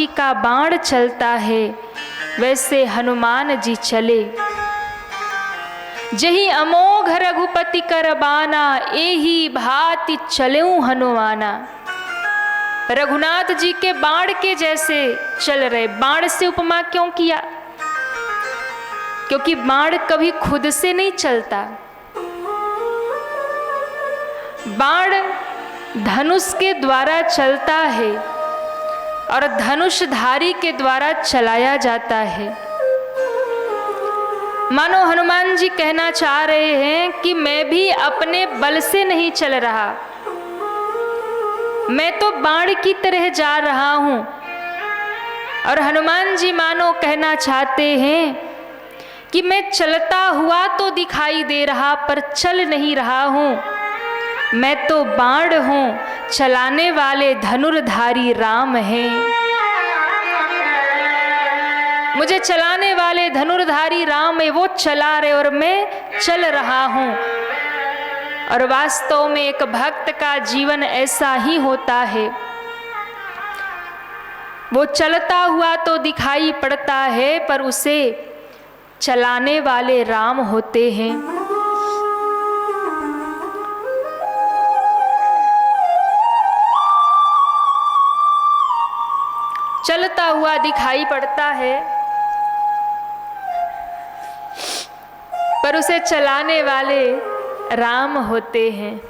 का बाण चलता है वैसे हनुमान जी चले। जही अमोघ रघुपति कर बाना, एही भांति चलेऊ हनुमाना। रघुनाथ जी के बाण के जैसे चल रहे। बाण से उपमा क्यों किया? क्योंकि बाण कभी खुद से नहीं चलता। बाण धनुष के द्वारा चलता है और धनुषधारी के द्वारा चलाया जाता है। मानो हनुमान जी कहना चाह रहे हैं कि मैं भी अपने बल से नहीं चल रहा, मैं तो बाण की तरह जा रहा हूं। और हनुमान जी मानो कहना चाहते हैं कि मैं चलता हुआ तो दिखाई दे रहा पर चल नहीं रहा हूं, मैं तो बाण हूं, चलाने वाले धनुर्धारी राम हैं। मुझे चलाने वाले धनुर्धारी राम है, वो चला रहे और मैं चल रहा हूं। और वास्तव में एक भक्त का जीवन ऐसा ही होता है। वो चलता हुआ तो दिखाई पड़ता है पर उसे चलाने वाले राम होते हैं। चलता हुआ दिखाई पड़ता है पर उसे चलाने वाले राम होते हैं।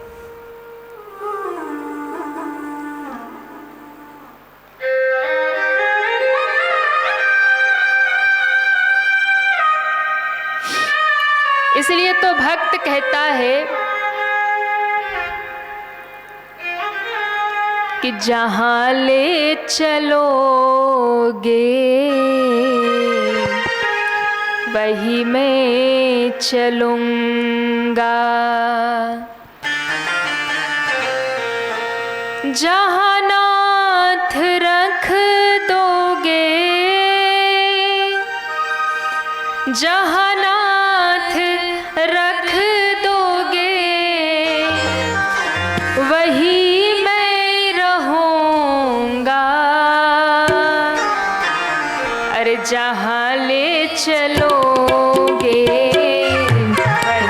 इसलिए तो भक्त कहता है कि जहां ले चलोगे वही मैं चलूंगा, जहां नाथ रख दोगे, जहां नाथ रख दोगे वही मैं रहूंगा। अरे जहां ले चलोगे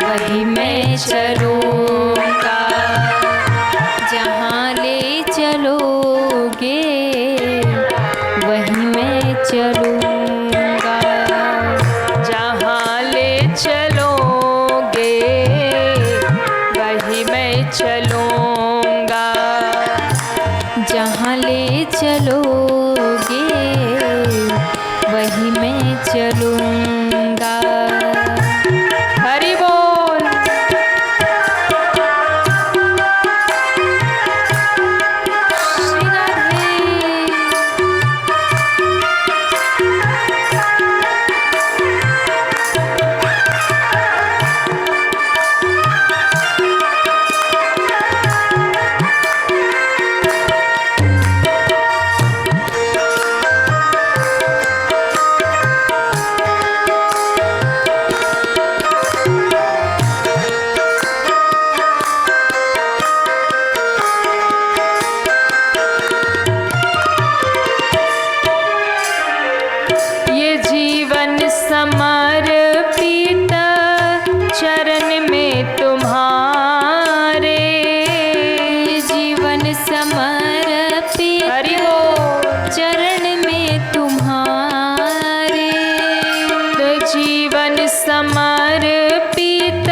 वही मैं चलूंगा, जहाँ ले चलोगे वहीं मैं चलूँगा, जहां ले चलोगे वही मैं चलूंगा, जहाँ ले चलोगे वहीं मैं चलूँगा। हरि बोल। श्री राधे। ये जीवन समर्पित चरण में तुम्हारे, जीवन समर्पित हरि बोल। चरण में तुम्हारे, तो जीवन समर्पित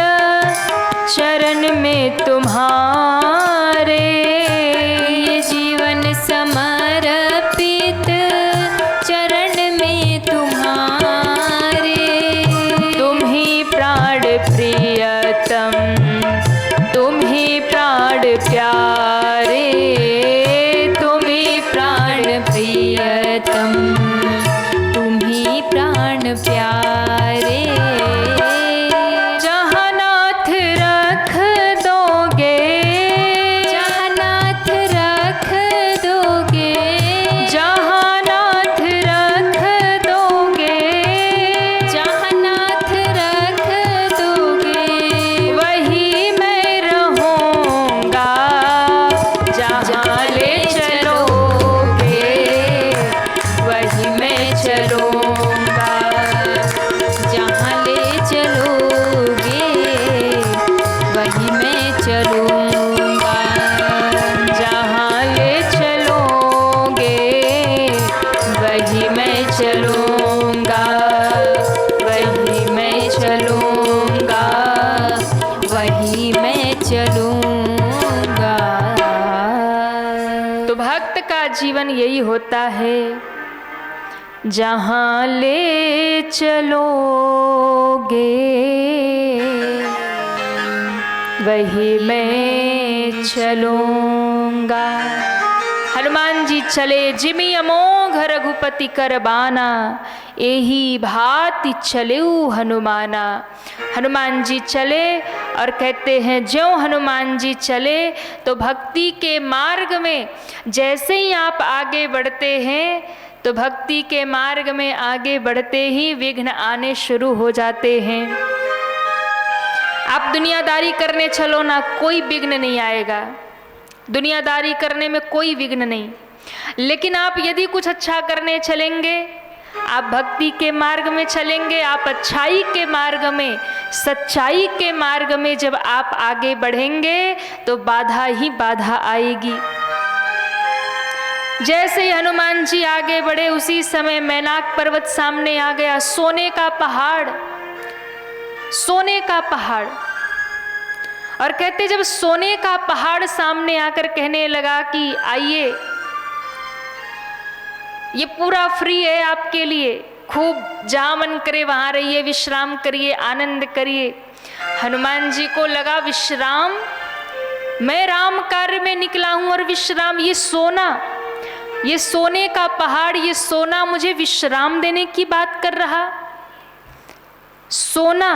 चरण में तुम्हारे, ये जीवन समर्पित चरण में तुम्हारे, तुम ही प्राण प्रियतम, तुम ही प्राण प्यारे, तुम ही प्राण प्रियतम तुम ही प्राण प्यारे, जहाँ नाथ रख दोगे, जहाँ नाथ रख दोगे, जहाँ नाथ रख दोगे जहाँ नाथ रख दोगे वही मैं रहूंगा, जहाँ ले चलोगे होता है, जहाँ ले चलोगे वही मैं चलूँगा। हनुमान जी चले जिमि अमोघ रघुपति कर बाना, एही भांति चलेऊ हनुमाना। हनुमान जी चले और कहते हैं ज्यों हनुमान जी चले तो भक्ति के मार्ग में जैसे ही आप आगे बढ़ते हैं तो भक्ति के मार्ग में आगे बढ़ते ही विघ्न आने शुरू हो जाते हैं। आप दुनियादारी करने चलो ना, कोई विघ्न नहीं आएगा, दुनियादारी करने में कोई विघ्न नहीं। लेकिन आप यदि कुछ अच्छा करने चलेंगे, आप भक्ति के मार्ग में चलेंगे, आप अच्छाई के मार्ग में, सच्चाई के मार्ग में जब आप आगे बढ़ेंगे तो बाधा ही बाधा आएगी। जैसे ही हनुमान जी आगे बढ़े उसी समय मैनाक पर्वत सामने आ गया, सोने का पहाड़, सोने का पहाड़। और कहते जब सोने का पहाड़ सामने आकर कहने लगा कि आइए, ये पूरा फ्री है आपके लिए, खूब जहाँ मन करे वहाँ रहिए, विश्राम करिए, आनंद करिए। हनुमान जी को लगा विश्राम, मैं राम कार्य में निकला हूँ और विश्राम, ये सोना, ये सोने का पहाड़, ये सोना मुझे विश्राम देने की बात कर रहा। सोना,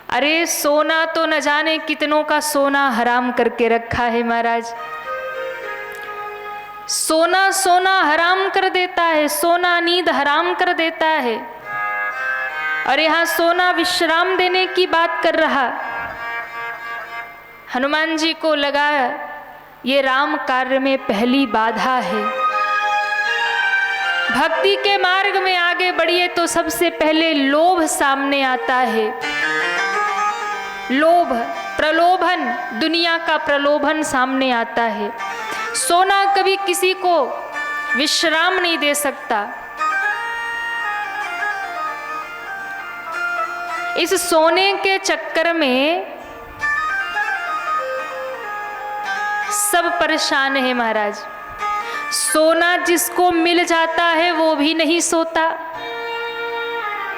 अरे सोना तो न जाने कितनों का सोना हराम करके रखा है महाराज। सोना सोना हराम कर देता है, सोना नींद हराम कर देता है, और यहाँ सोना विश्राम देने की बात कर रहा। हनुमान जी को लगा ये राम कार्य में पहली बाधा है। भक्ति के मार्ग में आगे बढ़िए तो सबसे पहले लोभ सामने आता है। लोभ, प्रलोभन, दुनिया का प्रलोभन सामने आता है। सोना कभी किसी को विश्राम नहीं दे सकता। इस सोने के चक्कर में सब परेशान है महाराज। सोना जिसको मिल जाता है वो भी नहीं सोता,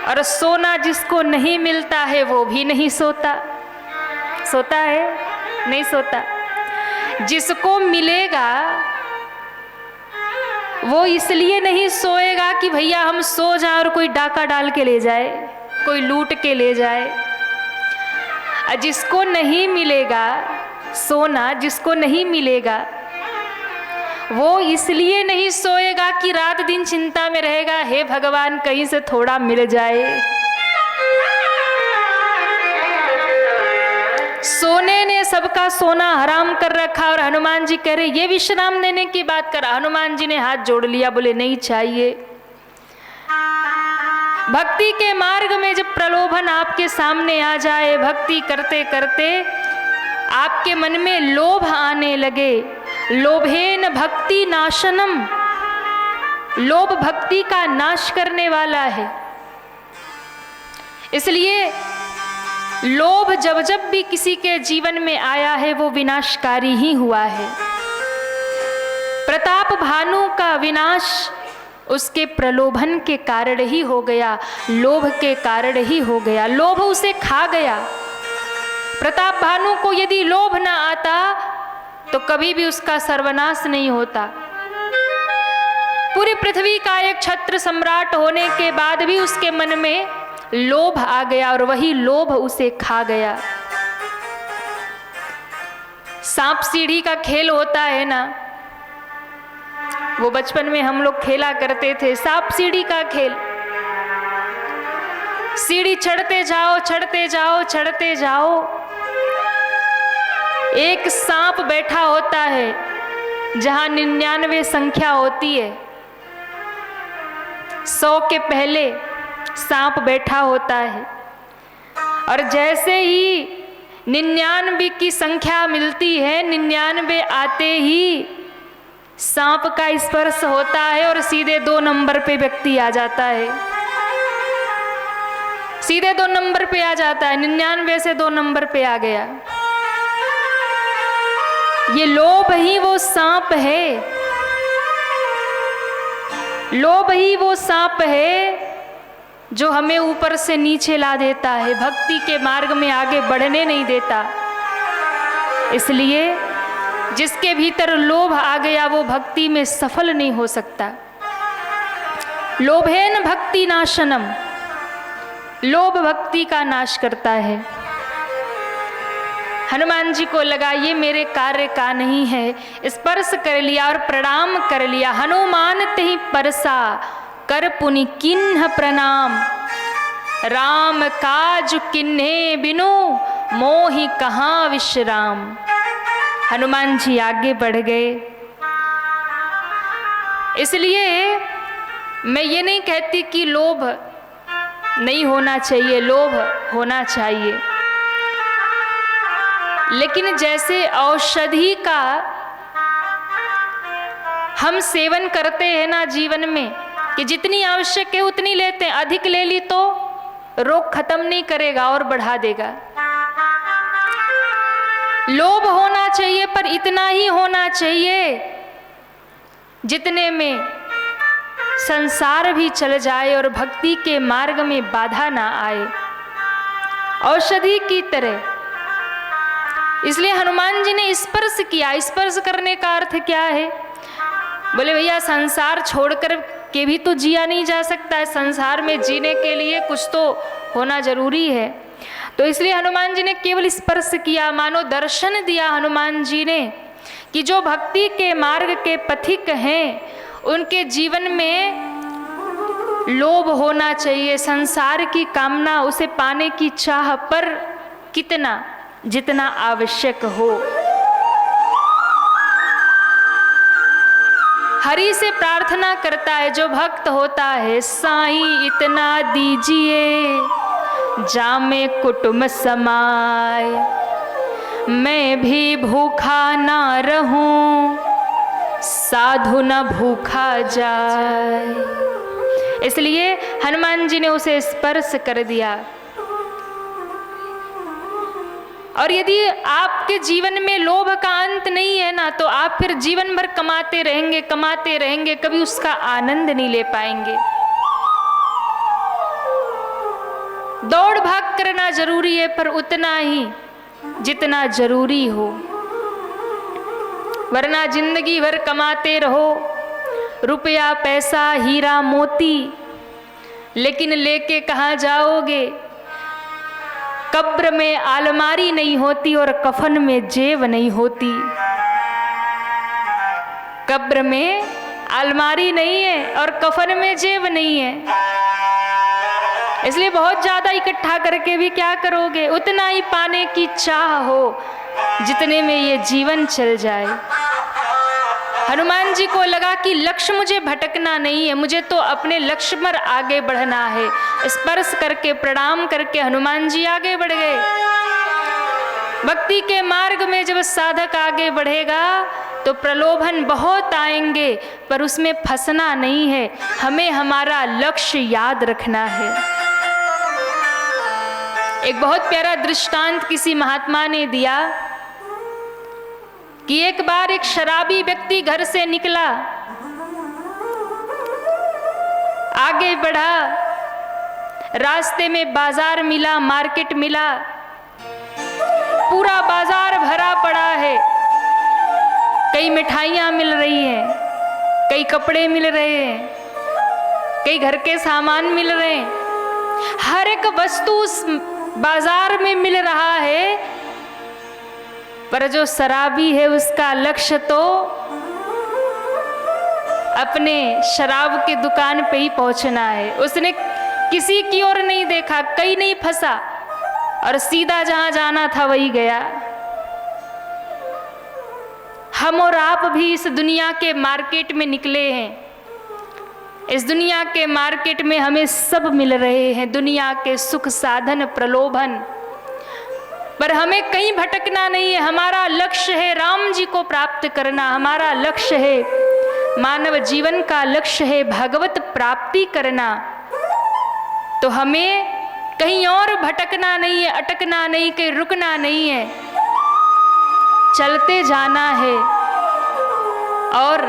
और सोना जिसको नहीं मिलता है वो भी नहीं सोता। सोता है? नहीं सोता। जिसको मिलेगा वो इसलिए नहीं सोएगा कि भैया हम सो जाएं और कोई डाका डाल के ले जाए, कोई लूट के ले जाए। और जिसको नहीं मिलेगा सोना, जिसको नहीं मिलेगा वो इसलिए नहीं सोएगा कि रात दिन चिंता में रहेगा, हे भगवान कहीं से थोड़ा मिल जाए। सोने ने सबका सोना हराम कर रखा और हनुमान जी कह रहे ये विश्राम देने की बात कर। हनुमान जी ने हाथ जोड़ लिया, बोले नहीं चाहिए। भक्ति के मार्ग में जब प्रलोभन आपके सामने आ जाए, भक्ति करते करते आपके मन में लोभ आने लगे, लोभेन भक्ति नाशनम, लोभ भक्ति का नाश करने वाला है। इसलिए लोभ जब जब भी किसी के जीवन में आया है वो विनाशकारी ही हुआ है। प्रताप भानु का विनाश उसके प्रलोभन के कारण ही हो गया, लोभ के कारण ही हो गया। लोभ उसे खा गया। प्रताप भानु को यदि लोभ न आता तो कभी भी उसका सर्वनाश नहीं होता। पूरी पृथ्वी का एक छत्र सम्राट होने के बाद भी उसके मन में लोभ आ गया और वही लोभ उसे खा गया। सांप सीढ़ी का खेल होता है ना, वो बचपन में हम लोग खेला करते थे, सांप सीढ़ी का खेल। सीढ़ी चढ़ते जाओ, चढ़ते जाओ, चढ़ते जाओ, एक सांप बैठा होता है जहां 99 संख्या होती है। 100 के पहले सांप बैठा होता है, और जैसे ही 99 की संख्या मिलती है, 99 आते ही सांप का स्पर्श होता है और सीधे 2 नंबर पे व्यक्ति आ जाता है। सीधे 2 नंबर पे आ जाता है, 99 से 2 नंबर पे आ गया। ये लोभ ही वो सांप है। लोभ ही वो सांप है जो हमें ऊपर से नीचे ला देता है, भक्ति के मार्ग में आगे बढ़ने नहीं देता। इसलिए जिसके भीतर लोभ आ गया वो भक्ति में सफल नहीं हो सकता। लोभेन भक्ति नाशनम, लोभ भक्ति का नाश करता है। हनुमान जी को लगा ये मेरे कार्य का नहीं है, स्पर्श कर लिया और प्रणाम कर लिया। हनुमान तेहि परसा कर पुनि किन्ह प्रणाम, राम काज किन्हे बिनु मोहि कहाँ विश्राम। हनुमान जी आगे बढ़ गए। इसलिए मैं ये नहीं कहती कि लोभ नहीं होना चाहिए, लोभ होना चाहिए, लेकिन जैसे औषधि का हम सेवन करते हैं ना जीवन में कि जितनी आवश्यक है उतनी लेते हैं, अधिक ले ली तो रोग खत्म नहीं करेगा और बढ़ा देगा। लोभ होना चाहिए पर इतना ही होना चाहिए जितने में संसार भी चल जाए और भक्ति के मार्ग में बाधा ना आए, औषधि की तरह। इसलिए हनुमान जी ने स्पर्श किया। स्पर्श करने का अर्थ क्या है? बोले भैया संसार छोड़कर के भी तो जिया नहीं जा सकता है, संसार में जीने के लिए कुछ तो होना जरूरी है। तो इसलिए हनुमान जी ने केवल स्पर्श किया, मानो दर्शन दिया हनुमान जी ने कि जो भक्ति के मार्ग के पथिक हैं उनके जीवन में लोभ होना चाहिए, संसार की कामना, उसे पाने की चाह, पर कितना, जितना आवश्यक हो। हरि से प्रार्थना करता है जो भक्त होता है, साईं इतना दीजिए जामे कुटुंब समाय, मैं भी भूखा ना रहूं साधु न भूखा जाए। इसलिए हनुमान जी ने उसे स्पर्श कर दिया। और यदि आपके जीवन में लोभ का अंत नहीं है ना, तो आप फिर जीवन भर कमाते रहेंगे, कभी उसका आनंद नहीं ले पाएंगे। दौड़ भाग करना जरूरी है, पर उतना ही जितना जरूरी हो, वरना जिंदगी भर कमाते रहो रुपया पैसा हीरा मोती, लेकिन लेके कहाँ जाओगे? कब्र में अलमारी नहीं होती और कफन में जेब नहीं होती। कब्र में अलमारी नहीं है और कफन में जेब नहीं है, इसलिए बहुत ज्यादा इकट्ठा करके भी क्या करोगे? उतना ही पाने की चाह हो जितने में ये जीवन चल जाए। हनुमान जी को लगा कि लक्ष्य मुझे भटकना नहीं है, मुझे तो अपने लक्ष्य पर आगे बढ़ना है। स्पर्श करके प्रणाम करके हनुमान जी आगे बढ़ गए। भक्ति के मार्ग में जब साधक आगे बढ़ेगा तो प्रलोभन बहुत आएंगे, पर उसमें फंसना नहीं है, हमें हमारा लक्ष्य याद रखना है। एक बहुत प्यारा दृष्टांत किसी महात्मा ने दिया कि एक बार एक शराबी व्यक्ति घर से निकला, आगे बढ़ा, रास्ते में बाजार मिला, मार्केट मिला, पूरा बाजार भरा पड़ा है। कई मिठाइयाँ मिल रही हैं, कई कपड़े मिल रहे हैं, कई घर के सामान मिल रहे हैं, हर एक वस्तु उस बाजार में मिल रहा है, पर जो शराबी है उसका लक्ष्य तो अपने शराब की दुकान पे ही पहुंचना है। उसने किसी की ओर नहीं देखा, कहीं नहीं फंसा और सीधा जहां जाना था वही गया। हम और आप भी इस दुनिया के मार्केट में निकले हैं। इस दुनिया के मार्केट में हमें सब मिल रहे हैं, दुनिया के सुख साधन प्रलोभन, पर हमें कहीं भटकना नहीं है। हमारा लक्ष्य है राम जी को प्राप्त करना, हमारा लक्ष्य है, मानव जीवन का लक्ष्य है भगवत प्राप्ति करना। तो हमें कहीं और भटकना नहीं है, अटकना नहीं, कहीं रुकना नहीं है, चलते जाना है और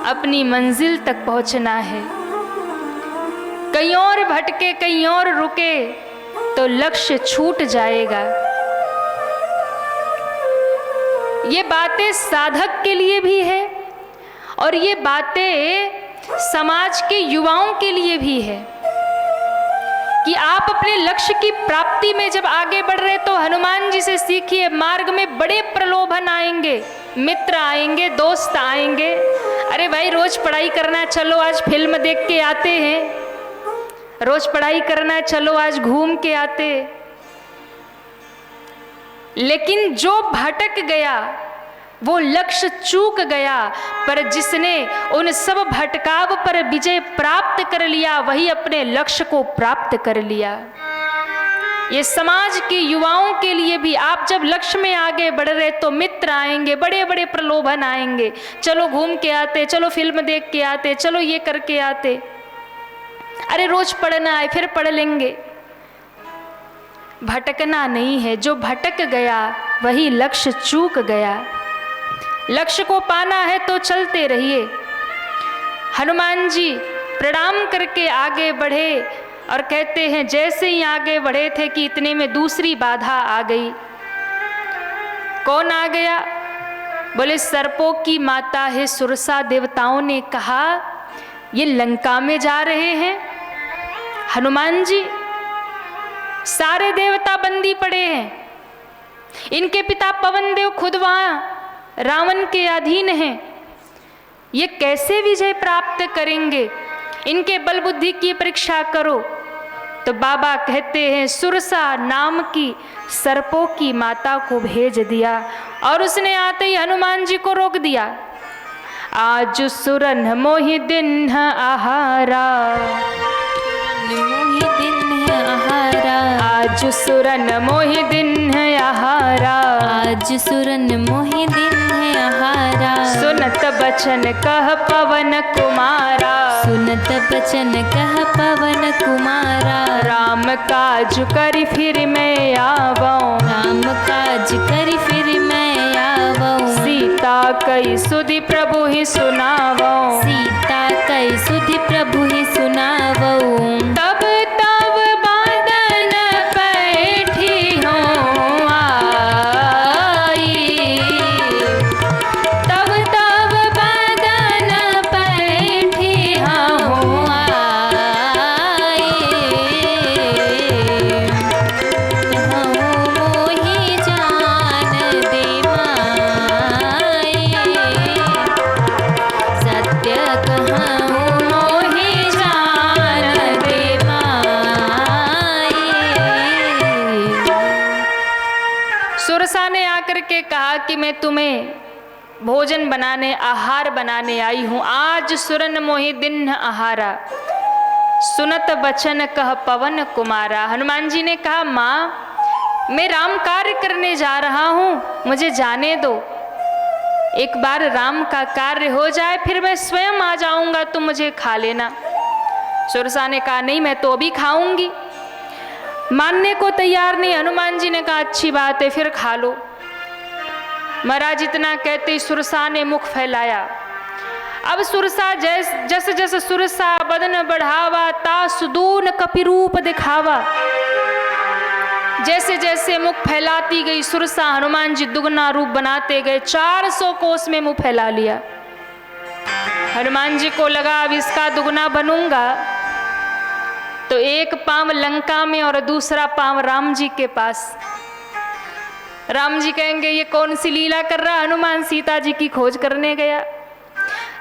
अपनी मंजिल तक पहुंचना है। कहीं और भटके, कहीं और रुके तो लक्ष्य छूट जाएगा। ये बातें साधक के लिए भी है और ये बातें समाज के युवाओं के लिए भी है कि आप अपने लक्ष्य की प्राप्ति में जब आगे बढ़ रहे तो हनुमान जी से सीखिए। मार्ग में बड़े प्रलोभन आएंगे, मित्र आएंगे, दोस्त आएंगे। अरे भाई रोज पढ़ाई करना, चलो आज फिल्म देख के आते हैं। रोज पढ़ाई करना, चलो आज घूम के आते। लेकिन जो भटक गया वो लक्ष्य चूक गया, पर जिसने उन सब भटकाव पर विजय प्राप्त कर लिया वही अपने लक्ष्य को प्राप्त कर लिया। ये समाज के युवाओं के लिए भी, आप जब लक्ष्य में आगे बढ़ रहे तो मित्र आएंगे, बड़े बड़े प्रलोभन आएंगे। चलो घूम के आते, चलो फिल्म देख के आते, चलो ये करके आते। अरे रोज पढ़ना है, फिर पढ़ लेंगे। भटकना नहीं है, जो भटक गया वही लक्ष्य चूक गया। लक्ष्य को पाना है तो चलते रहिए। हनुमान जी प्रणाम करके आगे बढ़े और कहते हैं जैसे ही आगे बढ़े थे कि इतने में दूसरी बाधा आ गई। कौन आ गया? बोले सर्पों की माता है सुरसा। देवताओं ने कहा ये लंका में जा रहे हैं हनुमान जी। सारे देवता बंदी पड़े हैं। इनके पिता पवन देव खुद वहां रावण के अधीन हैं। ये कैसे विजय प्राप्त करेंगे? इनके बल बुद्धि की परीक्षा करो। तो बाबा कहते हैं सुरसा नाम की सर्पों की माता को भेज दिया और उसने आते ही हनुमान जी को रोक दिया। आज सुरन मोहि दिन आहारा, मोहि दिन आहारा, आज सुरन मोहि दिन आहारा, आज सुरन मोहि दिन आहारा। सुनत बचन कह पवन कुमारा, सुनत बचन कह पवन कुमारा। राम काज करि फिर मैं आवऊं, राम काज करि फिर मैं आवऊं। सीता कई सुधि प्रभु ही सुनावऊं, सीता कई सुधि प्रभु ही सुनावऊं। तब तब बादन बैठी हूँ आई, तब तब बादन बैठी हूँ आई। मोहि जान दे माई, सत्य कहूँ मोहि जान दे माई। सुरसा ने आकर के कहा कि मैं तुम्हें भोजन बनाने, आहार बनाने आई हूँ। आज सुरन मोहि दिन आहारा, सुनत बचन कह पवन कुमारा। हनुमान जी ने कहा माँ मैं राम कार्य करने जा रहा हूँ, मुझे जाने दो। एक बार राम का कार्य हो जाए फिर मैं स्वयं आ जाऊंगा, तुम मुझे खा लेना। सुरसा ने कहा नहीं मैं तो अभी खाऊंगी। मानने को तैयार नहीं। हनुमान जी ने कहा अच्छी बात है फिर खा लो। महाराज इतना कहते ही सुरसा ने मुख फैलाया। अब सुरसा जस जस सुरसा बदन बढ़ावा, ता सुदून कपिरूप दिखावा। जैसे जैसे मुख फैलाती गई सुरसा, हनुमान जी दुगना रूप बनाते गए। 400 कोस में मुंह फैला लिया। हनुमान जी को लगा अब इसका दुगना बनूंगा तो एक पांव लंका में और दूसरा पांव राम जी के पास। राम जी कहेंगे ये कौन सी लीला कर रहा हनुमान, सीता जी की खोज करने गया।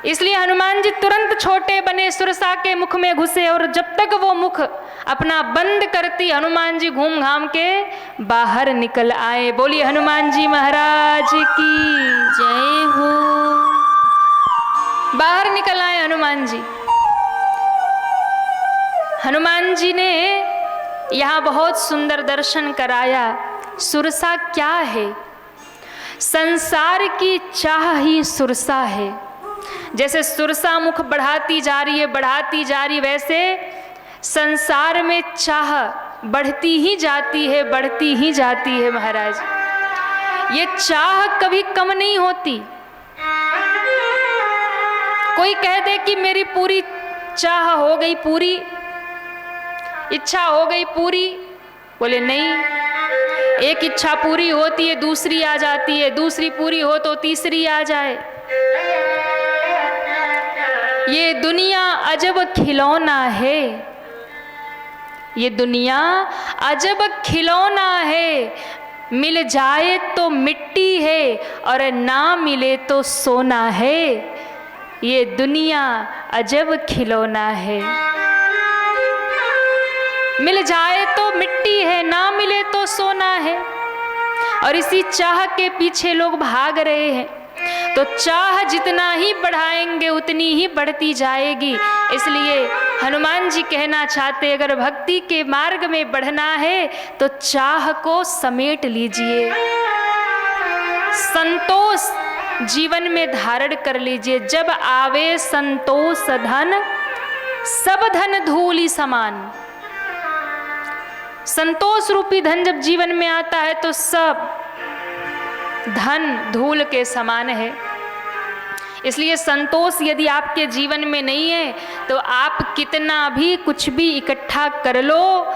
इसलिए हनुमान जी तुरंत छोटे बने, सुरसा के मुख में घुसे और जब तक वो मुख अपना बंद करती हनुमान जी घूम घाम के बाहर निकल आए। बोलिए हनुमान जी महाराज की जय हो। बाहर निकल आए हनुमान जी। हनुमान जी ने यहाँ बहुत सुंदर दर्शन कराया। सुरसा क्या है? संसार की चाह ही सुरसा है। जैसे सुरसा मुख बढ़ाती जा रही है, बढ़ाती जा रही, वैसे संसार में चाह बढ़ती ही जाती है, बढ़ती ही जाती है महाराज। ये चाह कभी कम नहीं होती। कोई कह दे कि मेरी पूरी चाह हो गई पूरी, इच्छा हो गई पूरी, बोले नहीं, एक इच्छा पूरी होती है दूसरी आ जाती है, दूसरी पूरी हो तो तीसरी आ जाए। ये दुनिया अजब खिलौना है, ये दुनिया अजब खिलौना है, मिल जाए तो मिट्टी है और ना मिले तो सोना है। ये दुनिया अजब खिलौना है, मिल जाए तो मिट्टी है, ना मिले तो सोना है। और इसी चाह के पीछे लोग भाग रहे हैं, तो चाह जितना ही बढ़ाएंगे उतनी ही बढ़ती जाएगी। इसलिए हनुमान जी कहना चाहते, अगर भक्ति के मार्ग में बढ़ना है तो चाह को समेट लीजिए, संतोष जीवन में धारण कर लीजिए। जब आवे संतोष धन, सब धन धूलि समान। संतोष रूपी धन जब जीवन में आता है तो सब धन धूल के समान है। इसलिए संतोष यदि आपके जीवन में नहीं है तो आप कितना भी कुछ भी इकट्ठा कर लो,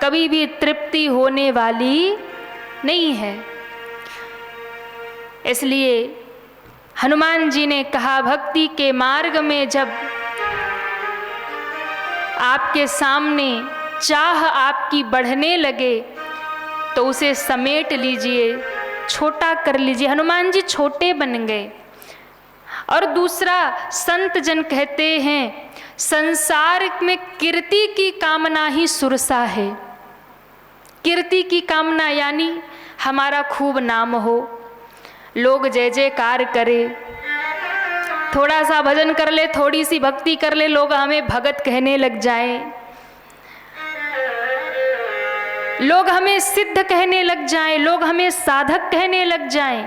कभी भी तृप्ति होने वाली नहीं है। इसलिए हनुमान जी ने कहा, भक्ति के मार्ग में जब आपके सामने चाह आपकी बढ़ने लगे तो उसे समेट लीजिए, छोटा कर लीजिए। हनुमान जी छोटे बन गए। और दूसरा, संत जन कहते हैं, संसार में कीर्ति की कामना ही सुरसा है। कीर्ति की कामना यानी हमारा खूब नाम हो, लोग जय जयकार करे, थोड़ा सा भजन कर ले, थोड़ी सी भक्ति कर ले, लोग हमें भगत कहने लग जाएं, लोग हमें सिद्ध कहने लग जाएं, लोग हमें साधक कहने लग जाएं।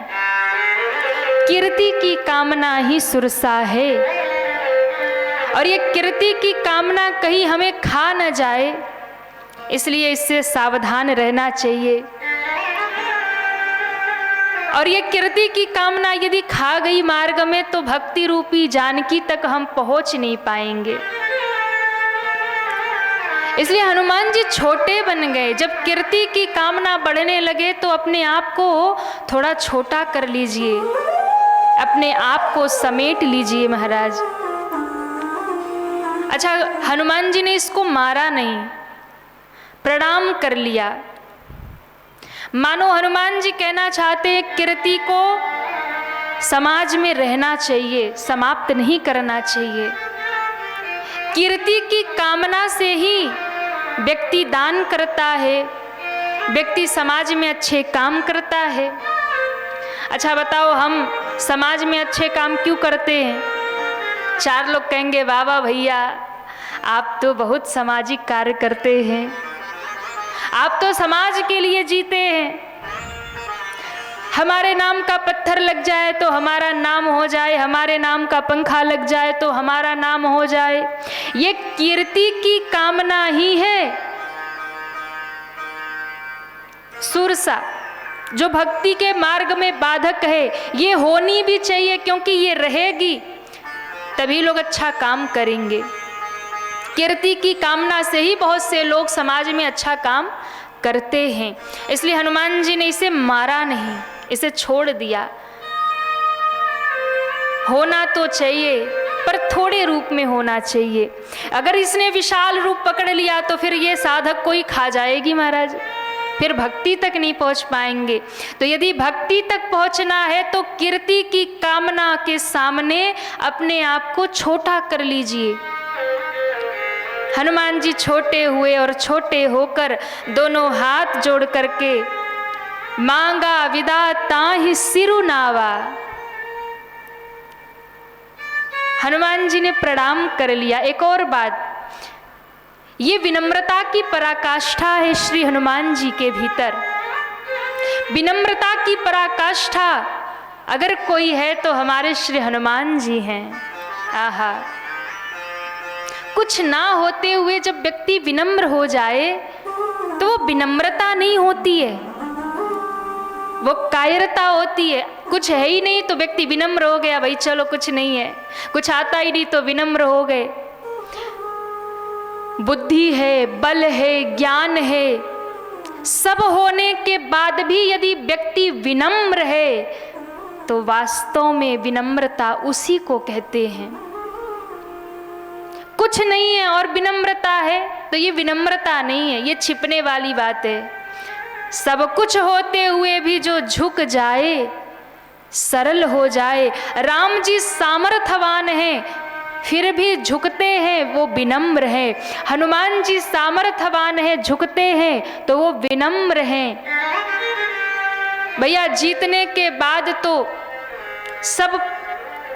कीर्ति की कामना ही सुरसा है। और ये कीर्ति की कामना कहीं हमें खा न जाए, इसलिए इससे सावधान रहना चाहिए। और ये कीर्ति की कामना यदि खा गई मार्ग में तो भक्ति रूपी जानकी तक हम पहुंच नहीं पाएंगे। इसलिए हनुमान जी छोटे बन गए। जब कीर्ति की कामना बढ़ने लगे तो अपने आप को थोड़ा छोटा कर लीजिए, अपने आप को समेट लीजिए महाराज। अच्छा, हनुमान जी ने इसको मारा नहीं, प्रणाम कर लिया। मानो हनुमान जी कहना चाहते हैं, कीर्ति को समाज में रहना चाहिए, समाप्त नहीं करना चाहिए। कीर्ति की कामना से ही व्यक्ति दान करता है, व्यक्ति समाज में अच्छे काम करता है। अच्छा बताओ, हम समाज में अच्छे काम क्यों करते हैं? चार लोग कहेंगे, वाह वाह भैया, आप तो बहुत सामाजिक कार्य करते हैं, आप तो समाज के लिए जीते हैं। हमारे नाम का पत्थर लग जाए तो हमारा नाम हो जाए, हमारे नाम का पंखा लग जाए तो हमारा नाम हो जाए। ये कीर्ति की कामना ही है सुरसा, जो भक्ति के मार्ग में बाधक है। ये होनी भी चाहिए, क्योंकि ये रहेगी तभी लोग अच्छा काम करेंगे। कीर्ति की कामना से ही बहुत से लोग समाज में अच्छा काम करते हैं। इसलिए हनुमान जी ने इसे मारा नहीं, इसे छोड़ दिया। होना तो चाहिए पर थोड़े रूप में होना चाहिए। अगर इसने विशाल रूप पकड़ लिया तो फिर ये साधक कोई खा जाएगी महाराज, फिर भक्ति तक नहीं पहुंच पाएंगे। तो यदि भक्ति तक पहुंचना है तो कीर्ति की कामना के सामने अपने आप को छोटा कर लीजिए। हनुमान जी छोटे हुए और छोटे होकर दोनों हाथ जोड़ करके मांगा विदा ताहि सिरु नावा। हनुमान जी ने प्रणाम कर लिया। एक और बात, ये विनम्रता की पराकाष्ठा है श्री हनुमान जी के भीतर। विनम्रता की पराकाष्ठा अगर कोई है तो हमारे श्री हनुमान जी हैं। आहा, कुछ ना होते हुए जब व्यक्ति विनम्र हो जाए तो वो विनम्रता नहीं होती है, वो कायरता होती है। कुछ है ही नहीं तो व्यक्ति विनम्र हो गया, भाई चलो कुछ नहीं है, कुछ आता ही नहीं तो विनम्र हो गए। बुद्धि है, बल है, ज्ञान है, सब होने के बाद भी यदि व्यक्ति विनम्र है तो वास्तव में विनम्रता उसी को कहते हैं। कुछ नहीं है और विनम्रता है तो ये विनम्रता नहीं है, ये छिपने वाली बात है। सब कुछ होते हुए भी जो झुक जाए, सरल हो जाए, राम जी सामर्थ्यवान हैं फिर भी झुकते हैं, वो विनम्र हैं। हनुमान जी सामर्थ्यवान हैं, झुकते हैं तो वो विनम्र हैं। भैया जीतने के बाद तो सब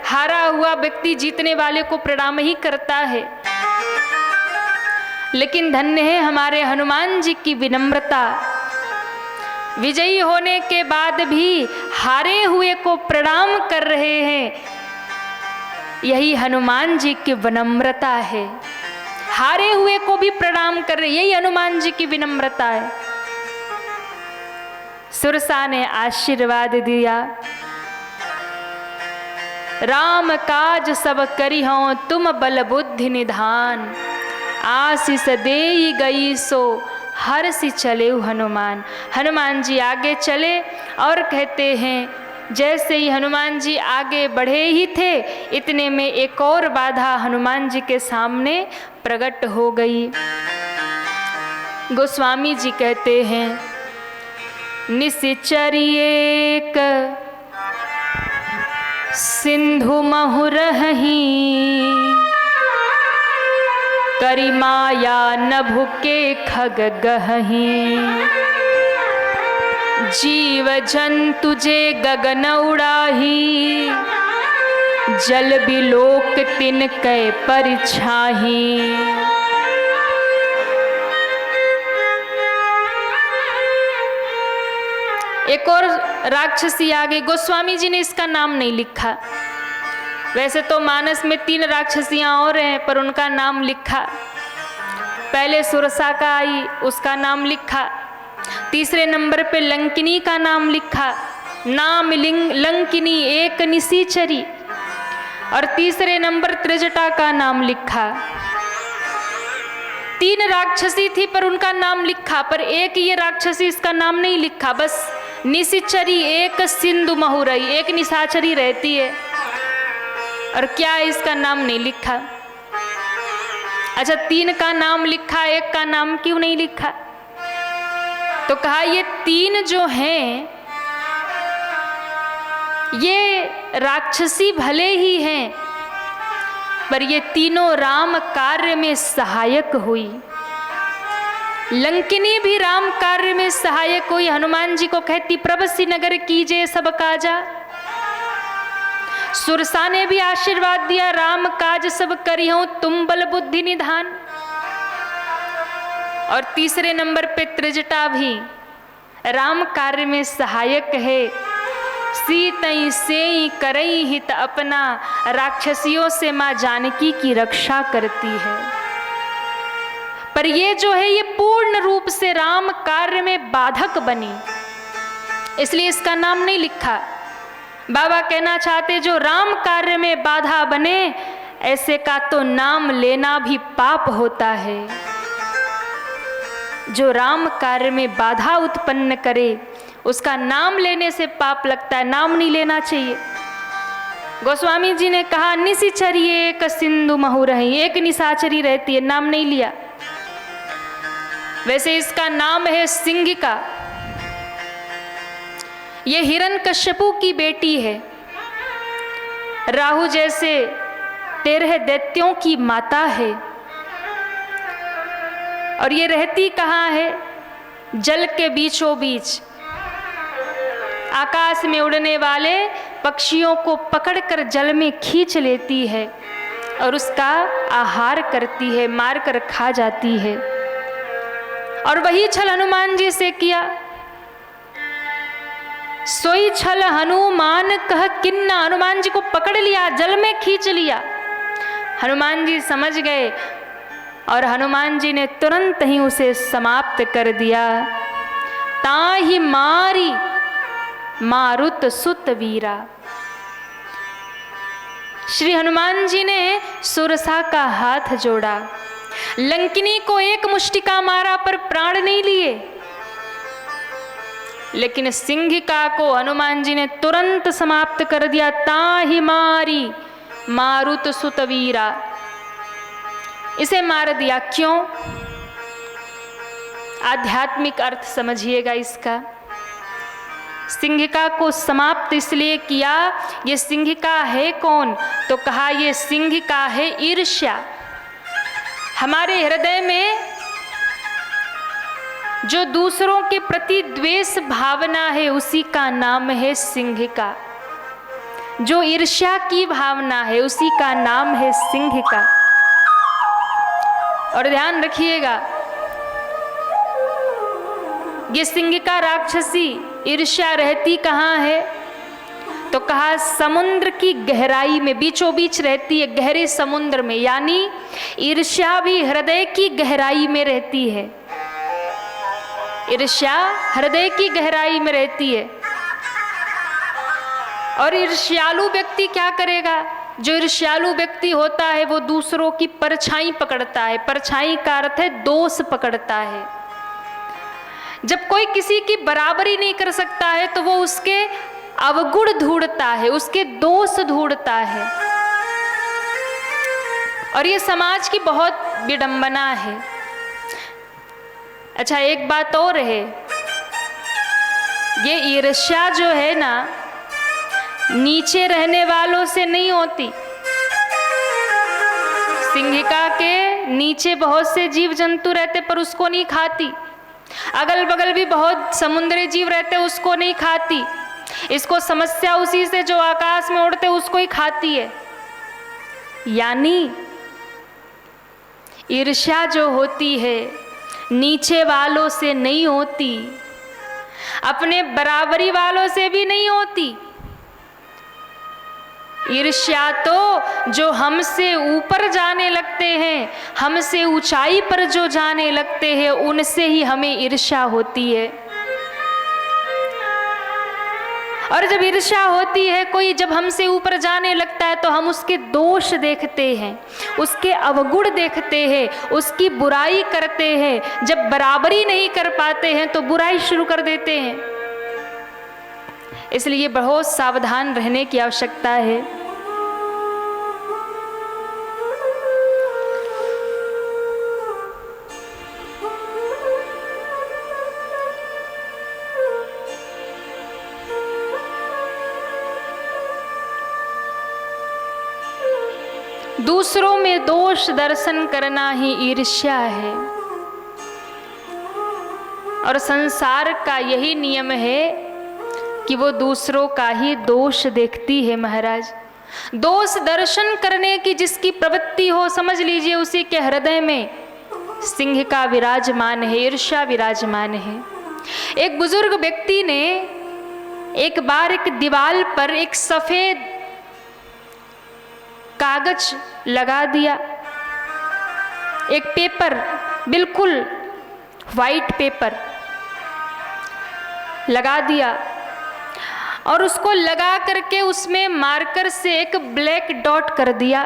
हारा हुआ व्यक्ति जीतने वाले को प्रणाम ही करता है, लेकिन धन्य है हमारे हनुमान जी की विनम्रता। विजयी होने के बाद भी हारे हुए को प्रणाम कर रहे हैं, यही हनुमान जी की विनम्रता है। हारे हुए को भी प्रणाम कर रहे, यही हनुमान जी की विनम्रता है। सुरसा ने आशीर्वाद दिया, राम काज सब करिहो तुम बल बुद्धि निधान, आशीष देई गई सो हर्षि चले हनुमान। हनुमान जी आगे चले और कहते हैं जैसे ही हनुमान जी आगे बढ़े ही थे इतने में एक और बाधा हनुमान जी के सामने प्रकट हो गई। गोस्वामी जी कहते हैं निश्चर एक सिंधु महुरहि, करि माया नभु के खग गहहि, जीव जंतु जे गगन उड़ाही, जल बिलोक तिन कै परिछाही। एक और राक्षसी आ गई, गोस्वामी जी ने इसका नाम नहीं लिखा। वैसे तो मानस में 3 राक्षसियां और हैं पर उनका नाम लिखा। पहले सुरसा का आई, उसका नाम लिखा। तीसरे नंबर पे लंकिनी का नाम लिखा, नाम लंकिनी एक निशिचरी। और तीसरे नंबर त्रिजटा का नाम लिखा। 3 राक्षसी थी पर उनका नाम लिखा, पर एक ये राक्षसी इसका नाम नहीं लिखा। बस निशिचरी एक सिंधु महुरई, एक निशाचरी रहती है और क्या इसका नाम नहीं लिखा। अच्छा 3 का नाम लिखा, एक का नाम क्यों नहीं लिखा? तो कहा ये 3 जो हैं ये राक्षसी भले ही हैं पर ये तीनों राम कार्य में सहायक हुई। लंकिनी भी राम कार्य में सहायक हुई। हनुमान जी को कहती प्रभसी नगर कीजे सब काजा। सुरसा ने भी आशीर्वाद दिया, राम काज सब करियो तुम बल बुद्धि निधान। और तीसरे नंबर पे त्रिजटा भी राम कार्य में सहायक है। सीतई सेई करई हित अपना, राक्षसियों से माँ जानकी की रक्षा करती है। पर ये जो है ये पूर्ण रूप से राम कार्य में बाधक बनी, इसलिए इसका नाम नहीं लिखा। बाबा कहना चाहते जो राम कार्य में बाधा बने ऐसे का तो नाम लेना भी पाप होता है। जो राम कार्य में बाधा उत्पन्न करे उसका नाम लेने से पाप लगता है, नाम नहीं लेना चाहिए। गोस्वामी जी ने कहा निशिचरी एक सिंधु महुरहि, एक निशाचरी रहती है, नाम नहीं लिया। वैसे इसका नाम है सिंगिका। ये हिरण्यकश्यपु की बेटी है, राहु जैसे 13 दैत्यों की माता है। और ये रहती कहाँ है? जल के बीचों बीच। आकाश में उड़ने वाले पक्षियों को पकड़कर जल में खींच लेती है और उसका आहार करती है, मारकर खा जाती है। और वही छल हनुमान जी से किया। सोई छल हनुमान कह किन्ना, हनुमान जी को पकड़ लिया, जल में खींच लिया। हनुमान जी समझ गए और हनुमान जी ने तुरंत ही उसे समाप्त कर दिया। ताहि मारी मारुत सुत वीरा। श्री हनुमान जी ने सुरसा का हाथ जोड़ा, लंकिनी को एक मुष्टिका मारा पर प्राण नहीं लिए, लेकिन सिंहिका को हनुमान जी ने तुरंत समाप्त कर दिया। ताहि मारी मारुत सुत वीरा, इसे मार दिया। क्यों? आध्यात्मिक अर्थ समझिएगा इसका। सिंहिका को समाप्त इसलिए किया, ये सिंहिका है कौन? तो कहा ये सिंहिका है ईर्ष्या। हमारे हृदय में जो दूसरों के प्रति द्वेष भावना है उसी का नाम है सिंहिका। जो ईर्ष्या की भावना है उसी का नाम है सिंहिका। और ध्यान रखिएगा, ये सिंहिका राक्षसी ईर्ष्या रहती कहाँ है? तो कहा समुद्र की गहराई में, बीचों बीच रहती है, गहरे समुद्र में। यानी ईर्ष्या भी हृदय की गहराई में रहती है। ईर्ष्या हृदय की गहराई में रहती है। और ईर्ष्यालु व्यक्ति क्या करेगा? जो ईर्ष्यालु व्यक्ति होता है वो दूसरों की परछाई पकड़ता है। परछाई का अर्थ है दोष पकड़ता है। जब कोई किसी की बराबरी नहीं कर सकता है तो वो उसके अवगुण ढूंढता है, उसके दोष ढूंढता है। और ये समाज की बहुत विडंबना है। अच्छा, एक बात और है, ये ईर्ष्या जो है ना, नीचे रहने वालों से नहीं होती। सिंहिका के नीचे बहुत से जीव जंतु रहते पर उसको नहीं खाती। अगल बगल भी बहुत समुद्री जीव रहते, उसको नहीं खाती। इसको समस्या उसी से जो आकाश में उड़ते उसको ही खाती है। यानी ईर्ष्या जो होती है नीचे वालों से नहीं होती, अपने बराबरी वालों से भी नहीं होती। ईर्ष्या तो जो हमसे ऊपर जाने लगते हैं, हमसे ऊंचाई पर जो जाने लगते हैं, उनसे ही हमें ईर्ष्या होती है। और जब ईर्ष्या होती है, कोई जब हमसे ऊपर जाने लगता है तो हम उसके दोष देखते हैं, उसके अवगुण देखते हैं, उसकी बुराई करते हैं। जब बराबरी नहीं कर पाते हैं तो बुराई शुरू कर देते हैं। इसलिए बहुत सावधान रहने की आवश्यकता है। दूसरों में दोष दर्शन करना ही ईर्ष्या है। और संसार का यही नियम है कि वो दूसरों का ही दोष देखती है। महाराज, दोष दर्शन करने की जिसकी प्रवृत्ति हो, समझ लीजिए उसी के हृदय में सिंहिका विराजमान है, ईर्ष्या विराजमान है। एक बुजुर्ग व्यक्ति ने एक बार एक दीवार पर एक सफेद कागज लगा दिया, एक पेपर, बिल्कुल वाइट पेपर लगा दिया, और उसको लगा करके उसमें मार्कर से एक ब्लैक डॉट कर दिया,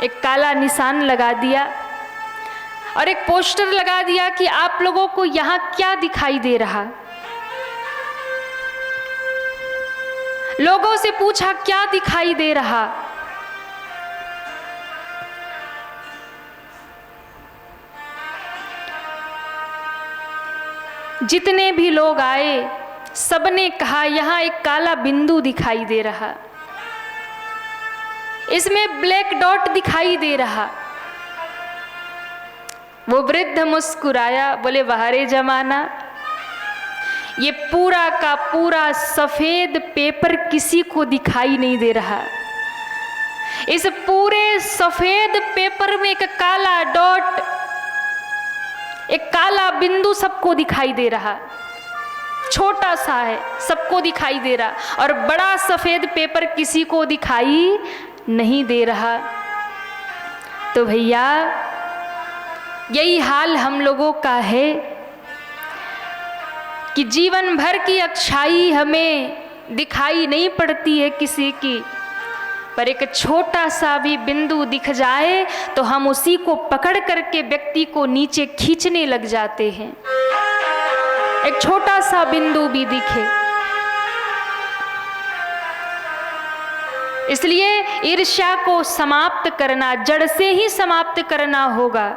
एक काला निशान लगा दिया, और एक पोस्टर लगा दिया कि आप लोगों को यहाँ क्या दिखाई दे रहा। लोगों से पूछा क्या दिखाई दे रहा। जितने भी लोग आए सबने कहा यहाँ एक काला बिंदु दिखाई दे रहा, इसमें ब्लैक डॉट दिखाई दे रहा। वो वृद्ध मुस्कुराया, बोले वाह रे जमाना, ये पूरा का पूरा सफेद पेपर किसी को दिखाई नहीं दे रहा। इस पूरे सफेद पेपर में एक काला डॉट, एक काला बिंदु सबको दिखाई दे रहा। छोटा सा है, सबको दिखाई दे रहा, और बड़ा सफेद पेपर किसी को दिखाई नहीं दे रहा। तो भैया यही हाल हम लोगों का है कि जीवन भर की अच्छाई हमें दिखाई नहीं पड़ती है किसी की, पर एक छोटा सा भी बिंदु दिख जाए तो हम उसी को पकड़ करके व्यक्ति को नीचे खींचने लग जाते हैं। एक छोटा सा बिंदु भी दिखे, इसलिए ईर्ष्या को समाप्त करना, जड़ से ही समाप्त करना होगा।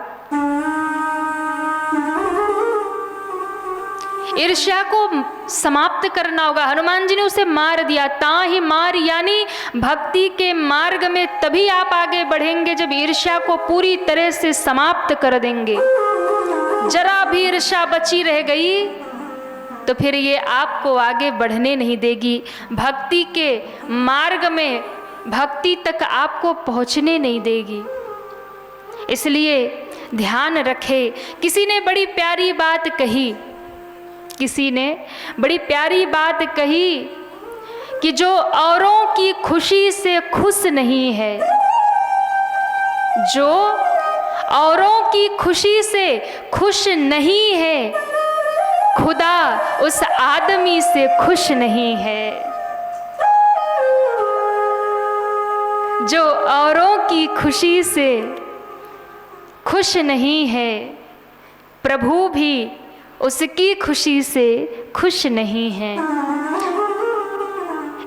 ईर्ष्या को समाप्त करना होगा। हनुमान जी ने उसे मार दिया, ताहि मार, यानी भक्ति के मार्ग में तभी आप आगे बढ़ेंगे जब ईर्ष्या को पूरी तरह से समाप्त कर देंगे। जरा भी ईर्ष्या बची रह गई तो फिर ये आपको आगे बढ़ने नहीं देगी, भक्ति के मार्ग में भक्ति तक आपको पहुंचने नहीं देगी। इसलिए ध्यान रखें। किसी ने बड़ी प्यारी बात कही, किसी ने बड़ी प्यारी बात कही कि जो औरों की खुशी से खुश नहीं है, जो औरों की खुशी से खुश नहीं है, खुदा उस आदमी से खुश नहीं है। जो औरों की खुशी से खुश नहीं है, प्रभु भी उसकी खुशी से खुश नहीं है।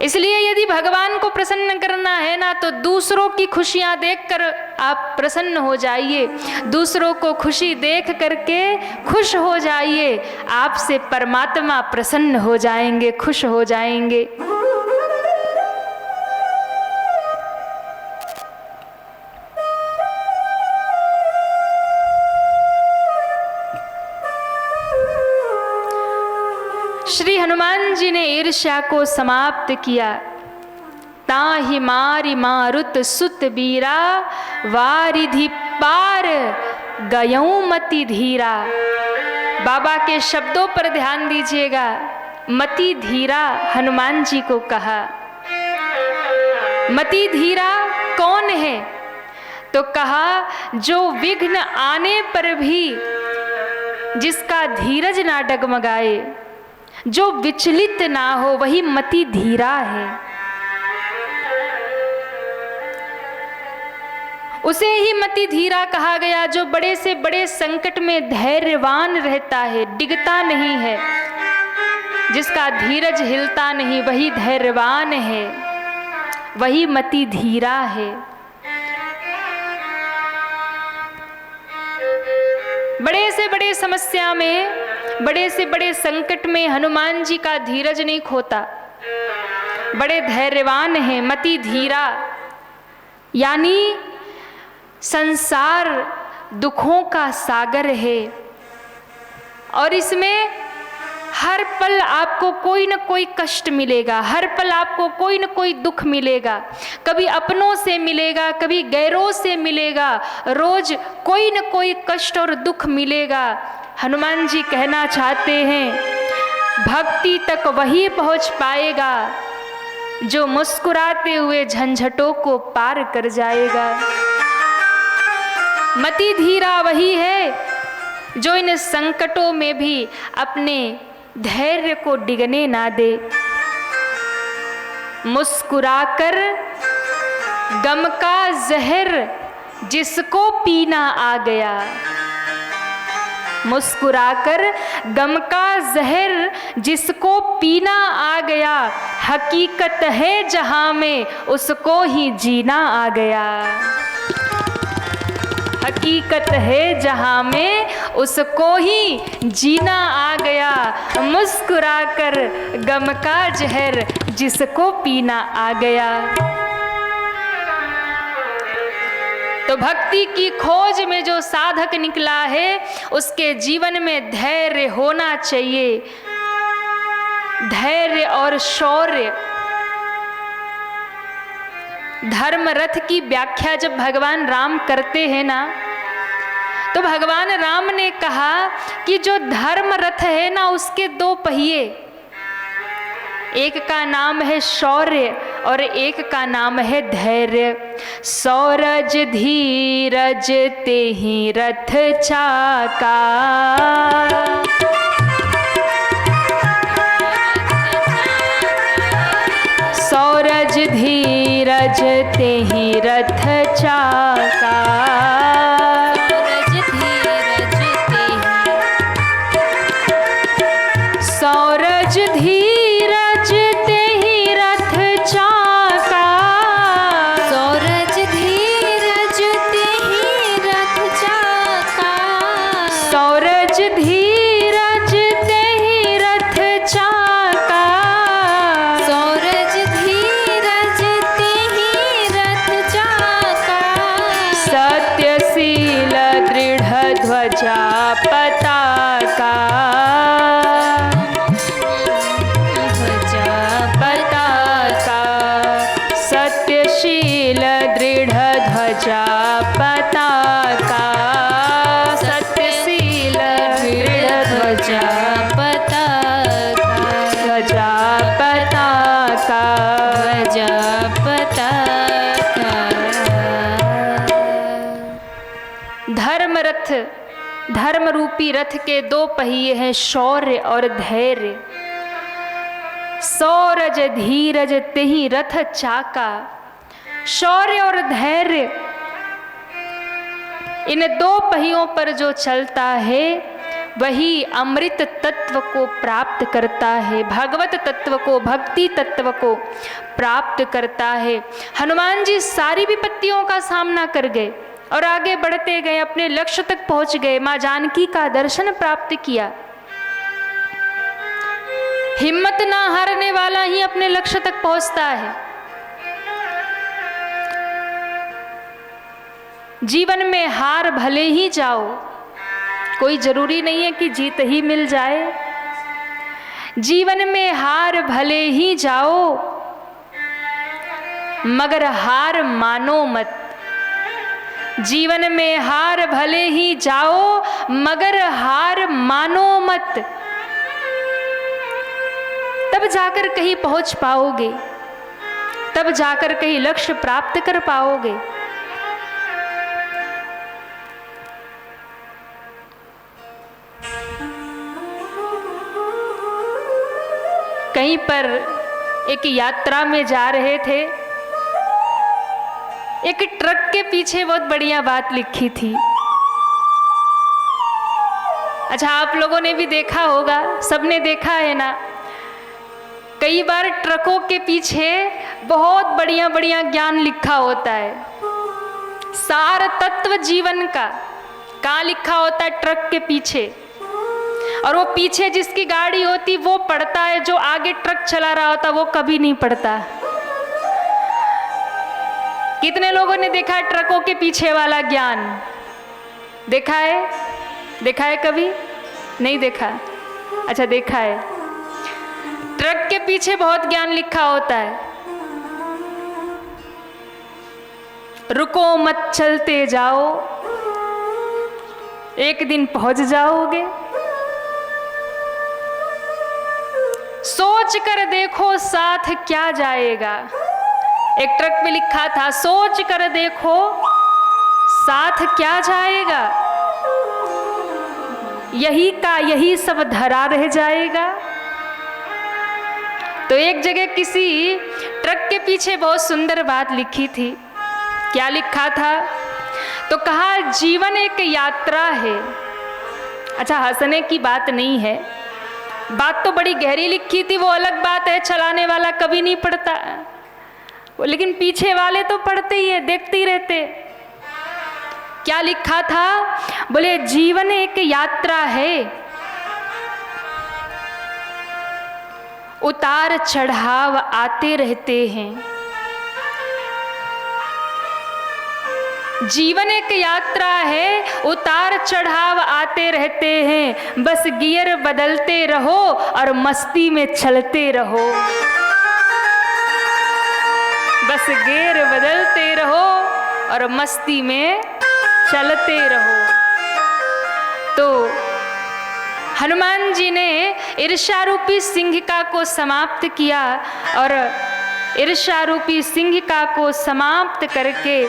इसलिए यदि भगवान को प्रसन्न करना है ना, तो दूसरों की खुशियां देखकर आप प्रसन्न हो जाइए, दूसरों को खुशी देख करके खुश हो जाइए। आपसे परमात्मा प्रसन्न हो जाएंगे, खुश हो जाएंगे। श्री हनुमान जी ने ईर्ष्या को समाप्त किया। ताहि मारि मारुत सुत बीरा, वारिधि पार गयऊ मति धीरा। बाबा के शब्दों पर ध्यान दीजिएगा। मति धीरा हनुमान जी को कहा। मति धीरा कौन है? तो कहा जो विघ्न आने पर भी जिसका धीरज ना डगमगाए, जो विचलित ना हो, वही मति धीरा है। उसे ही मति धीरा कहा गया जो बड़े से बड़े संकट में धैर्यवान रहता है, डिगता नहीं है, जिसका धीरज हिलता नहीं, वही धैर्यवान है, वही मति धीरा है। बड़े से बड़े समस्या में, बड़े से बड़े संकट में हनुमान जी का धीरज नहीं खोता, बड़े धैर्यवान हैं, मति धीरा। यानी संसार दुखों का सागर है और इसमें हर पल आपको कोई न कोई कष्ट मिलेगा, हर पल आपको कोई न कोई दुख मिलेगा। कभी अपनों से मिलेगा, कभी गैरों से मिलेगा, रोज कोई न कोई कष्ट और दुख मिलेगा। हनुमान जी कहना चाहते हैं भक्ति तक वही पहुंच पाएगा जो मुस्कुराते हुए झंझटों को पार कर जाएगा। मति धीरा वही है जो इन संकटों में भी अपने धैर्य को डिगने ना दे। मुस्कुराकर गम का जहर जिसको पीना आ गया, मुस्कुराकर गम का जहर जिसको पीना आ गया, हकीकत है जहां में उसको ही जीना आ गया। हकीकत है जहां में उसको ही जीना आ गया। मुस्कुराकर गम का जहर जिसको पीना आ गया। तो भक्ति की खोज में जो साधक निकला है उसके जीवन में धैर्य होना चाहिए, धैर्य और शौर्य। धर्म रथ की व्याख्या जब भगवान राम करते हैं ना, तो भगवान राम ने कहा कि जो धर्म रथ है ना उसके दो पहिए, एक का नाम है शौर्य और एक का नाम है धैर्य। सौरज धीरज तेहि रथ चाका, सौरज धीरज तेहि रथ चाका, सौरज धीरज तेहि रथ चाका, सौरज धीरज तेहि रथ चाका, सौरज धीरज तेहि रथ चाका, सौरज धीरज तेहि रथ चाका, सत्यशील दृढ़ ध्वजा पताका, ध्वजा पताका, सत्यशील दृढ़ ध्वजा पताका, सत्यशील दृढ़ ध्वजा पताका, ध्वजा पताका, ध्वजा पताका। धर्म रथ, धर्म रूपी रथ के दो पहिए हैं, शौर्य और धैर्य। सौरज धीरज तेहि रथ चाका, शौर्य और धैर्य, इन दो पहियों पर जो चलता है वही अमृत तत्व को प्राप्त करता है, भगवत तत्व को, भक्ति तत्व को प्राप्त करता है। हनुमान जी सारी विपत्तियों का सामना कर गए और आगे बढ़ते गए, अपने लक्ष्य तक पहुंच गए, मां जानकी का दर्शन प्राप्त किया। हिम्मत ना हारने वाला ही अपने लक्ष्य तक पहुंचता है। जीवन में हार भले ही जाओ, कोई जरूरी नहीं है कि जीत ही मिल जाए। जीवन में हार भले ही जाओ मगर हार मानो मत। जीवन में हार भले ही जाओ मगर हार मानो मत, तब जाकर कहीं पहुंच पाओगे, तब जाकर कहीं लक्ष्य प्राप्त कर पाओगे। कहीं पर एक यात्रा में जा रहे थे, एक ट्रक के पीछे बहुत बढ़िया बात लिखी थी। अच्छा, आप लोगों ने भी देखा होगा, सबने देखा है ना, कई बार ट्रकों के पीछे बहुत बढ़िया बढ़िया ज्ञान लिखा होता है, सार तत्व जीवन का कहाँ लिखा होता है, ट्रक के पीछे। और वो पीछे जिसकी गाड़ी होती वो पढ़ता है, जो आगे ट्रक चला रहा होता वो कभी नहीं पढ़ता। कितने लोगों ने देखा है ट्रकों के पीछे वाला ज्ञान? देखा है? देखा है कभी? नहीं देखा? अच्छा, देखा है। ट्रक के पीछे बहुत ज्ञान लिखा होता है। रुको मत, चलते जाओ, एक दिन पहुंच जाओगे। सोच कर देखो साथ क्या जाएगा। एक ट्रक में लिखा था, सोच कर देखो साथ क्या जाएगा, यही का यही सब धरा रह जाएगा। तो एक जगह किसी ट्रक के पीछे बहुत सुंदर बात लिखी थी। क्या लिखा था? तो कहा, जीवन एक यात्रा है। अच्छा, हंसने की बात नहीं है, बात तो बड़ी गहरी लिखी थी। वो अलग बात है, चलाने वाला कभी नहीं पढ़ता, लेकिन पीछे वाले तो पढ़ते ही है, देखते ही रहते। क्या लिखा था? बोले, जीवन एक यात्रा है, उतार चढ़ाव आते रहते हैं। जीवन एक यात्रा है, उतार चढ़ाव आते रहते हैं, बस गियर बदलते रहो और मस्ती में चलते रहो। बस गियर बदलते रहो और मस्ती में चलते रहो। तो हनुमान जी ने ईर्ष्यारूपी सिंहिका को समाप्त किया और ईर्ष्यारूपी सिंहिका को समाप्त करके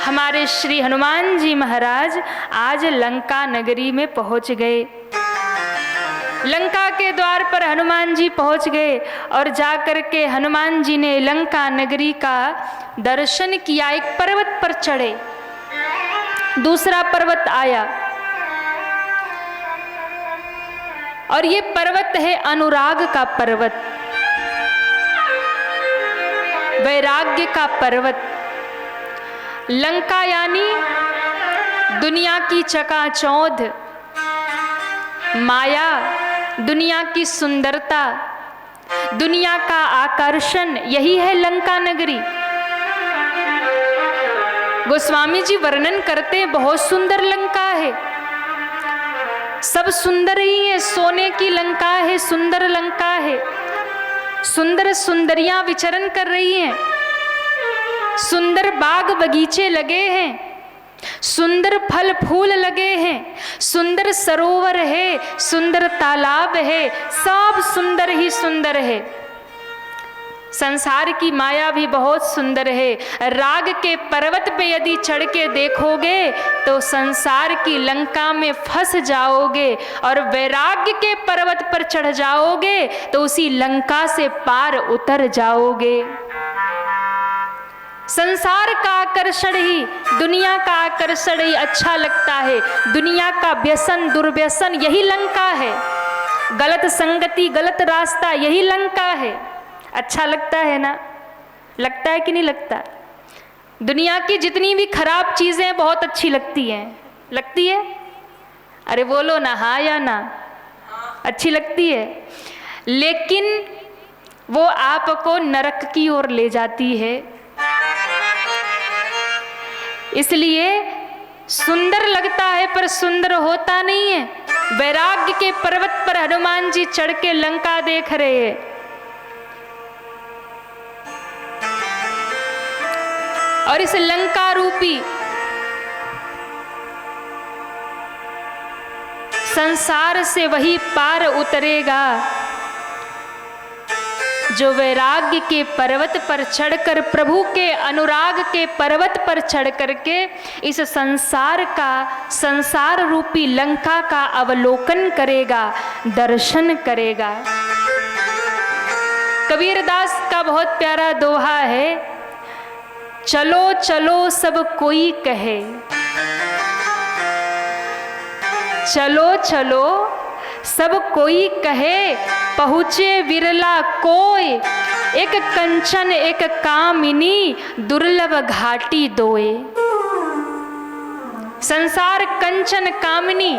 हमारे श्री हनुमान जी महाराज आज लंका नगरी में पहुंच गए। लंका के द्वार पर हनुमान जी पहुंच गए और जाकर के हनुमान जी ने लंका नगरी का दर्शन किया। एक पर्वत पर चढ़े, दूसरा पर्वत आया और ये पर्वत है अनुराग का पर्वत, वैराग्य का पर्वत। लंका यानी दुनिया की चकाचौंध, माया, दुनिया की सुंदरता, दुनिया का आकर्षण, यही है लंका नगरी। गोस्वामी जी वर्णन करते हैं बहुत सुंदर लंका है, सब सुंदर ही है, सोने की लंका है, सुंदर लंका है, सुंदर सुंदरियां विचरण कर रही हैं, सुंदर बाग बगीचे लगे हैं, सुंदर फल फूल लगे हैं, सुंदर सरोवर है, सुंदर तालाब है, सब सुंदर ही सुंदर है। संसार की माया भी बहुत सुंदर है। राग के पर्वत पे यदि चढ़ के देखोगे तो संसार की लंका में फंस जाओगे, और वैराग्य के पर्वत पर चढ़ जाओगे तो उसी लंका से पार उतर जाओगे। संसार का आकर्षण ही, दुनिया का आकर्षण ही अच्छा लगता है। दुनिया का व्यसन, दुर्व्यसन यही लंका है। गलत संगति, गलत रास्ता यही लंका है। अच्छा लगता है ना? लगता है कि नहीं लगता? दुनिया की जितनी भी खराब चीजें बहुत अच्छी लगती हैं। लगती है? अरे बोलो ना, हाँ या ना? अच्छी लगती है, लेकिन वो आपको नरक की ओर ले जाती है। इसलिए सुंदर लगता है पर सुंदर होता नहीं है। वैराग्य के पर्वत पर हनुमान जी चढ़ के लंका देख रहे हैं। और इस लंका रूपी संसार से वही पार उतरेगा जो वैराग्य के पर्वत पर चढ़कर, प्रभु के अनुराग के पर्वत पर चढ़ करके इस संसार का, संसार रूपी लंका का अवलोकन करेगा, दर्शन करेगा। कबीरदास का बहुत प्यारा दोहा है, चलो चलो सब कोई कहे, चलो चलो सब कोई कहे, पहुँचे विरला कोई, एक कंचन एक कामिनी, दुर्लभ घाटी दोए। संसार कंचन कामिनी,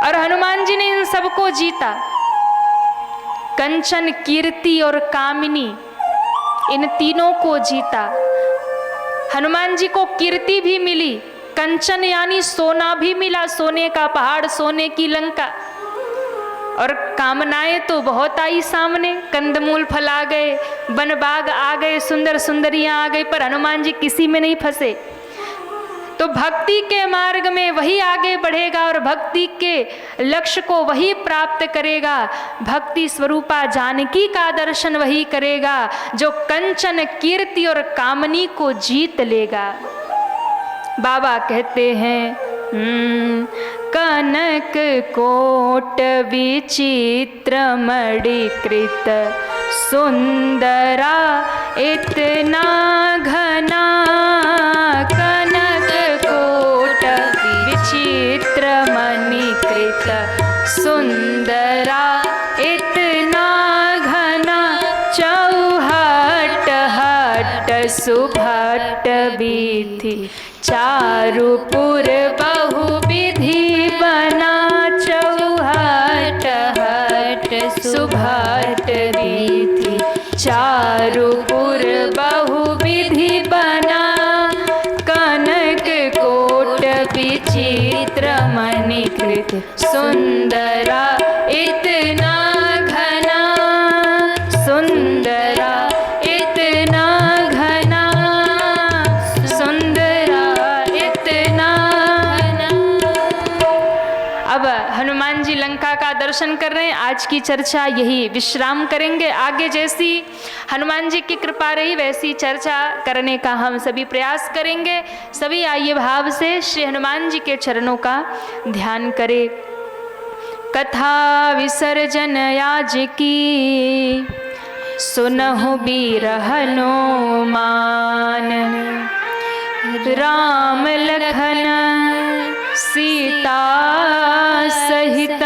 और हनुमान जी ने इन सबको जीता। कंचन, कीर्ति और कामिनी, इन तीनों को जीता। हनुमान जी को कीर्ति भी मिली, कंचन यानी सोना भी मिला, सोने का पहाड़, सोने की लंका। और कामनाएं तो बहुत आई सामने, कंदमूल फल आ गए, वन बाग आ गए, सुंदर सुंदरियां आ गई, पर हनुमान जी किसी में नहीं फंसे। तो भक्ति के मार्ग में वही आगे बढ़ेगा और भक्ति के लक्ष्य को वही प्राप्त करेगा। भक्ति स्वरूपा जानकी का दर्शन वही करेगा जो कंचन, कीर्ति और कामनी को जीत लेगा। बाबा कहते हैं, कनक कोट विचित्र मणिकृत, सुंदरा इतना घना, कनक कोट विचित्र मणिकृत, सुंदरा इतना घना, चौहट हट सुभट विधि, चारुपुर बहुविधि बना, चौहट हट सुभट विधि, चारुपुर बहुविधि बना, कनक कोट विचित्र मणिकृत, सुंदरा इतना घना, सुंदरा इतना घना, सुंदरा इतना घना। अब हनुमान जी लंका का दर्शन कर रहे हैं। आज की चर्चा यही विश्राम करेंगे। आगे जैसी हनुमान जी की कृपा रही वैसी चर्चा करने का हम सभी प्रयास करेंगे। सभी आइए भाव से श्री हनुमान जी के चरणों का ध्यान करें। कथा विसर्जन आज की, सुनहु बीर हनुमान। राम लखन सीता सहित,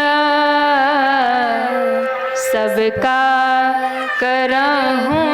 सबका करहूँ